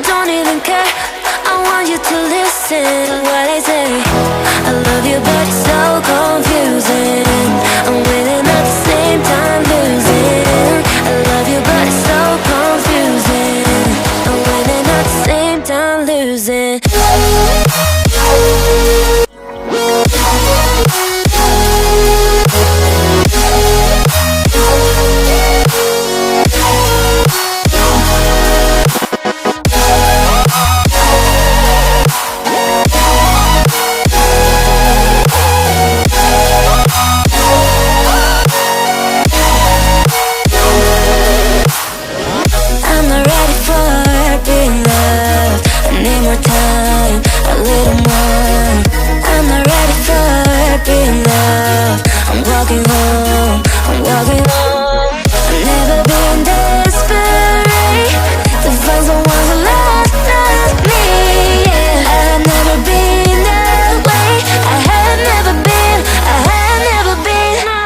don't even care. I want you to listen to what I say. I love you, but it's so confusing. I'm winning at the same time losing. I love you, but it's so confusing. I'm winning at the same time losing. I'm not ready for being loved. I need more time, a little more. I'm not ready for being loved. I'm walking home, I'm walking home. I've never been desperate to find someone who loves me, yeah. I've never been that way. I have never been, I have never been, no.